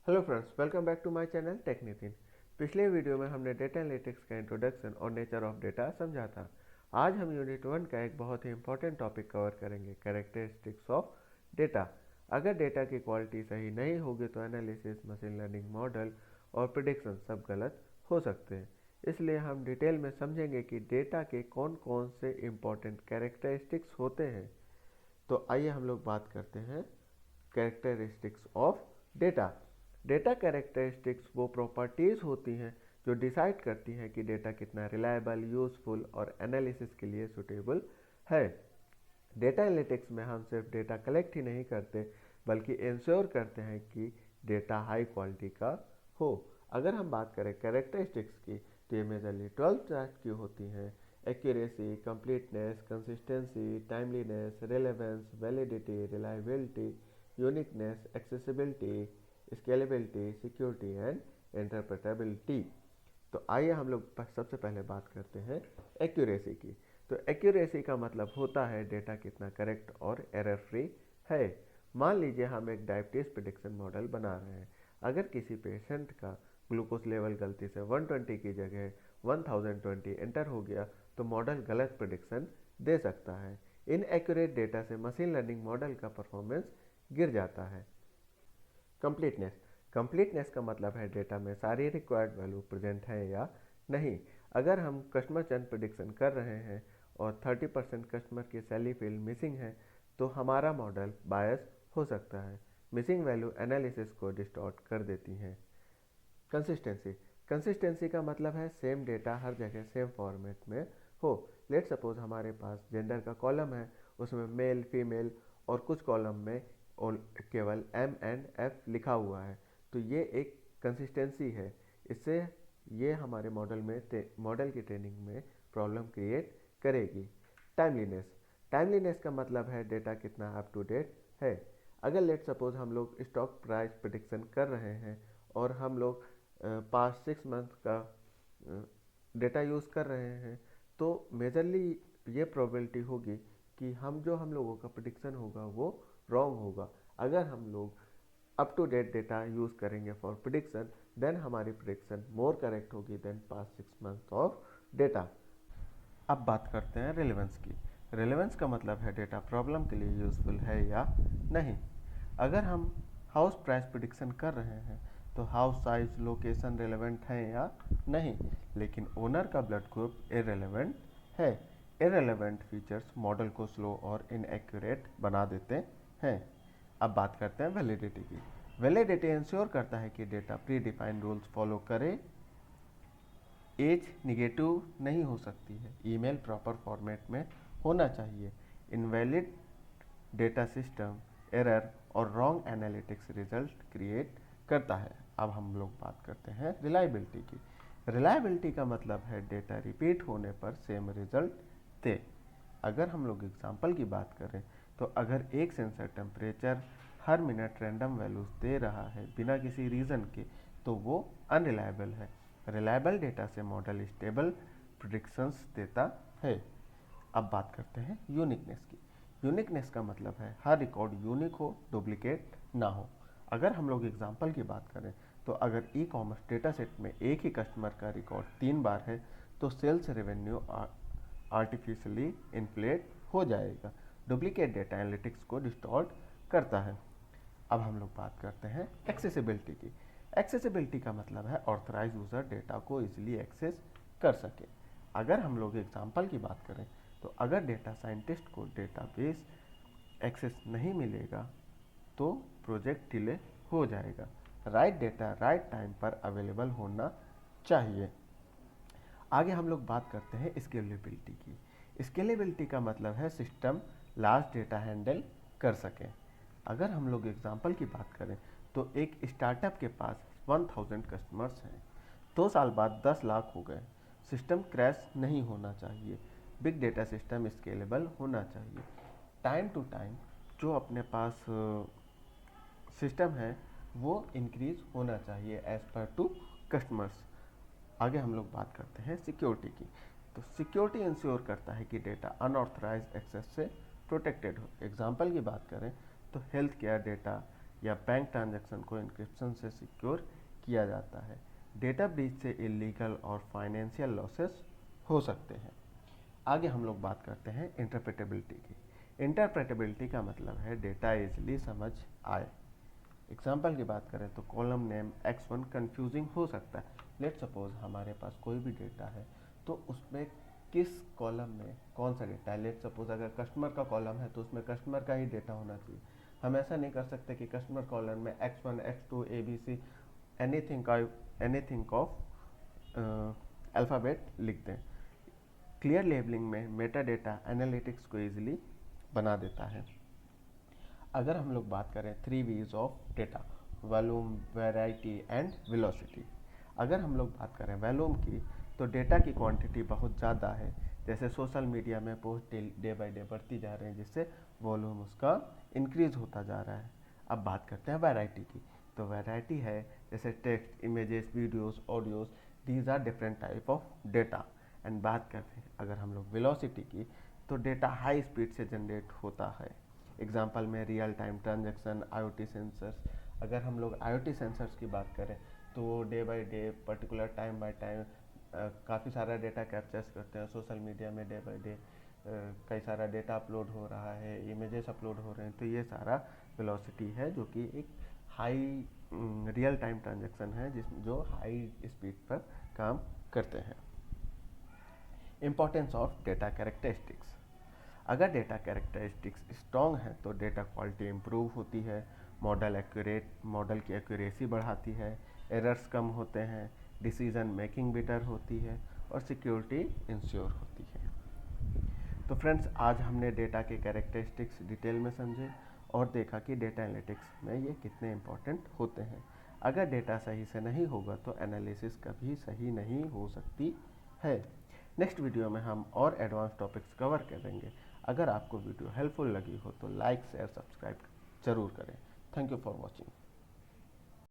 Hello friends, welcome back to my channel tech Nitin. पिछले video में हमने डेटा एनालिटिक्स का इंट्रोडक्शन और नेचर ऑफ डेटा समझा था। आज हम यूनिट 1 का एक बहुत ही इंपॉर्टेंट टॉपिक कवर करेंगे, कैरेक्टरिस्टिक्स ऑफ डेटा। अगर डेटा की क्वालिटी सही नहीं होगी तो एनालिसिस, मशीन लर्निंग मॉडल और प्रिडिक्शन सब गलत हो सकते हैं। इसलिए हम डिटेल में समझेंगे कि डेटा के कौन कौन से इंपॉर्टेंट कैरेक्टरिस्टिक्स होते हैं। तो आइए हम लोग बात करते हैं characteristics of data. Data characteristics वो प्रॉपर्टीज़ होती हैं जो डिसाइड करती हैं कि डेटा कितना रिलायबल, यूज़फुल और एनालिसिस के लिए सुटेबल है। डेटा एनालिटिक्स में हम सिर्फ डेटा कलेक्ट ही नहीं करते बल्कि इंश्योर करते हैं कि डेटा हाई क्वालिटी का हो। अगर हम बात करें कैरेक्टरिस्टिक्स की तो ये मेजरली 12 टाइप की होती हैं: accuracy, completeness, consistency, timeliness, relevance, validity, reliability, uniqueness, accessibility, scalability, security and interpretability. तो आइए हम लोग सबसे पहले बात करते हैं एक्यूरेसी की। तो एक्यूरेसी का मतलब होता है डेटा कितना करेक्ट और एरर फ्री है। मान लीजिए हम एक डायबिटीज प्रिडिक्शन मॉडल बना रहे हैं। अगर किसी पेशेंट का ग्लूकोज लेवल गलती से 120 की जगह 1020 एंटर हो गया तो मॉडल गलत प्रिडिक्शन दे सकता है। इनएक्यूरेट डेटा से मशीन लर्निंग मॉडल का परफॉर्मेंस गिर जाता है। कंप्लीटनेस कंप्लीटनेस का मतलब है डेटा में सारी रिक्वायर्ड वैल्यू प्रेजेंट है या नहीं। अगर हम कस्टमर चंद प्रिडिक्शन कर रहे हैं और 30% कस्टमर की सैलरी फील्ड मिसिंग है तो हमारा मॉडल बायस हो सकता है। मिसिंग वैल्यू एनालिसिस को डिस्टॉर्ट कर देती हैं। कंसिस्टेंसी कंसिस्टेंसी का मतलब है सेम डेटा हर जगह सेम फॉर्मेट में हो। लेट सपोज हमारे पास जेंडर का कॉलम है, उसमें मेल, फीमेल और कुछ कॉलम में केवल एम एंड एफ लिखा हुआ है, तो ये एक कंसिस्टेंसी है। इससे ये हमारे मॉडल की ट्रेनिंग में प्रॉब्लम क्रिएट करेगी। टाइमलीनेस टाइमलीनेस का मतलब है डेटा कितना अप टू डेट है। अगर लेट सपोज हम लोग स्टॉक प्राइस प्रिडिक्शन कर रहे हैं और हम लोग पास्ट 6 मंथ का डेटा यूज़ कर रहे हैं तो मेजरली ये प्रोबेबिलिटी होगी कि हम लोगों का प्रिडिक्शन होगा वो रॉन्ग होगा। अगर हम लोग up to date data use करेंगे फॉर प्रिडिक्शन देन हमारी प्रिडिक्शन मोर करेक्ट होगी then past 6 month of data. अब बात करते हैं रिलेवेंस की। रिलेवेंस का मतलब है डेटा प्रॉब्लम के लिए यूज़फुल है या नहीं। अगर हम हाउस प्राइस प्रिडिक्शन कर रहे हैं तो हाउस साइज, लोकेशन रिलेवेंट है या नहीं, लेकिन ओनर का ब्लड ग्रुप इरेलेवेंट है। इरेलेवेंट फीचर्स मॉडल को स्लो और इनएक्यूरेट बना देते हैं। अब बात करते हैं वैलिडिटी की। वैलिडिटी इंश्योर करता है कि data pre defined rules follow करे। एज निगेटिव नहीं हो सकती है। ईमेल प्रॉपर फॉर्मेट में होना चाहिए। इनवैलिड डेटा सिस्टम एरर और रॉन्ग एनालिटिक्स रिजल्ट क्रिएट करता है। अब हम लोग बात करते हैं रिलायबिलिटी की। रिलायबिलिटी का मतलब है डेटा रिपीट होने पर सेम रिजल्ट दे। अगर हम लोग एग्जांपल की बात करें तो अगर एक सेंसर टेम्परेचर हर मिनट रैंडम वैल्यूज दे रहा है बिना किसी रीज़न के तो वो अनरिलायबल है। रिलायबल डेटा से मॉडल स्टेबल प्रिडिक्शंस देता है। अब बात करते हैं यूनिकनेस की। यूनिकनेस का मतलब है हर रिकॉर्ड यूनिक हो, डुप्लीकेट ना हो। अगर हम लोग एग्जांपल की बात करें तो अगर ई कॉमर्स डेटा सेट में एक ही कस्टमर का रिकॉर्ड 3 बार है तो सेल्स रेवेन्यू आर्टिफिशियली इन्फ्लेट हो जाएगा। डुप्लीकेट डेटा एनालिटिक्स को डिस्टॉर्ट करता है। अब हम लोग बात करते हैं एक्सेसिबिलिटी की। एक्सेसिबिलिटी का मतलब है ऑथराइज यूज़र डेटा को इजीली एक्सेस कर सके। अगर हम लोग एग्जांपल की बात करें तो अगर डेटा साइंटिस्ट को डेटाबेस एक्सेस नहीं मिलेगा तो प्रोजेक्ट डिले हो जाएगा। राइट डेटा राइट टाइम पर अवेलेबल होना चाहिए। आगे हम लोग बात करते हैं स्केलेबिलिटी की। स्केलेबिलिटी का मतलब है सिस्टम लार्ज डेटा हैंडल कर सके। अगर हम लोग एग्जांपल की बात करें तो एक स्टार्टअप के पास 1000 कस्टमर्स हैं। 2 साल बाद 10 लाख हो गए। सिस्टम क्रैश नहीं होना चाहिए। बिग डेटा सिस्टम स्केलेबल होना चाहिए। टाइम टू टाइम जो अपने पास सिस्टम है वो इंक्रीज होना चाहिए एज पर टू कस्टमर्स। आगे हम लोग बात करते हैं सिक्योरिटी की। तो सिक्योरिटी इंश्योर करता है कि डेटा अनऑथराइज एक्सेस से प्रोटेक्टेड हो। एग्जाम्पल की बात करें तो हेल्थ केयर डेटा, या बैंक ट्रांजैक्शन को इंक्रिप्शन से सिक्योर किया जाता है। डेटा ब्रीच से इलीगल और फाइनेंशियल लॉसेस हो सकते हैं। आगे हम लोग बात करते हैं इंटरप्रेटेबिलिटी की। इंटरप्रेटेबिलिटी का मतलब है डेटा इजली समझ आए। एग्जाम्पल की बात करें तो कॉलम नेम x1 कंफ्यूजिंग हो सकता है। लेट सपोज हमारे पास कोई भी डेटा है तो उसमें किस कॉलम में कौन सा डेटा है। लेट सपोज अगर कस्टमर का कॉलम है तो उसमें कस्टमर का ही डेटा होना चाहिए। हम ऐसा नहीं कर सकते कि कस्टमर कॉलम में x1 x2 ABC anything of alphabet लिख दें। क्लियर लेबलिंग में मेटा डेटा एनालिटिक्स को ईजिली बना देता है। अगर हम लोग बात करें 3 V's of data, volume, variety and velocity. अगर हम लोग बात करें वॉल्यूम की तो डेटा की क्वांटिटी बहुत ज़्यादा है, जैसे सोशल मीडिया में पोस्ट डे बाय डे बढ़ती जा रहे हैं जिससे वॉल्यूम उसका इंक्रीज होता जा रहा है। अब बात करते हैं वैरायटी की। तो वैरायटी है जैसे text, images, videos, audios, these are different type of data. And बात करते हैं अगर हम लोग वेलोसिटी की तो डेटा हाई स्पीड से जनरेट होता है। एग्जाम्पल में real time transaction, IoT sensors. अगर हम लोग IoT सेंसर्स की बात करें तो day by day particular time by time काफ़ी सारा डेटा कैप्चर्स करते हैं। सोशल मीडिया में डे बाय डे कई सारा डेटा अपलोड हो रहा है, इमेजेस अपलोड हो रहे हैं, तो ये सारा वेलोसिटी है जो कि एक हाई रियल टाइम ट्रांजैक्शन है जो हाई स्पीड पर काम करते हैं। Importance of data characteristics. अगर डेटा कैरेक्टरिस्टिक्स स्ट्रॉन्ग है तो डेटा क्वालिटी इम्प्रूव होती है, मॉडल की एक्यूरेसी बढ़ाती है, एरर्स कम होते हैं, डिसीजन मेकिंग बेटर होती है और सिक्योरिटी इंश्योर होती है। तो फ्रेंड्स, आज हमने डेटा के कैरेक्टरिस्टिक्स डिटेल में समझे और देखा कि डेटा एनालिटिक्स में ये कितने इंपॉर्टेंट होते हैं। अगर डेटा सही से नहीं होगा तो एनालिसिस कभी सही नहीं हो सकती है। नेक्स्ट वीडियो में हम और एडवांस टॉपिक्स कवर करेंगे। अगर आपको वीडियो हेल्पफुल लगी हो तो लाइक, शेयर, सब्सक्राइब जरूर करें। Thank you for watching.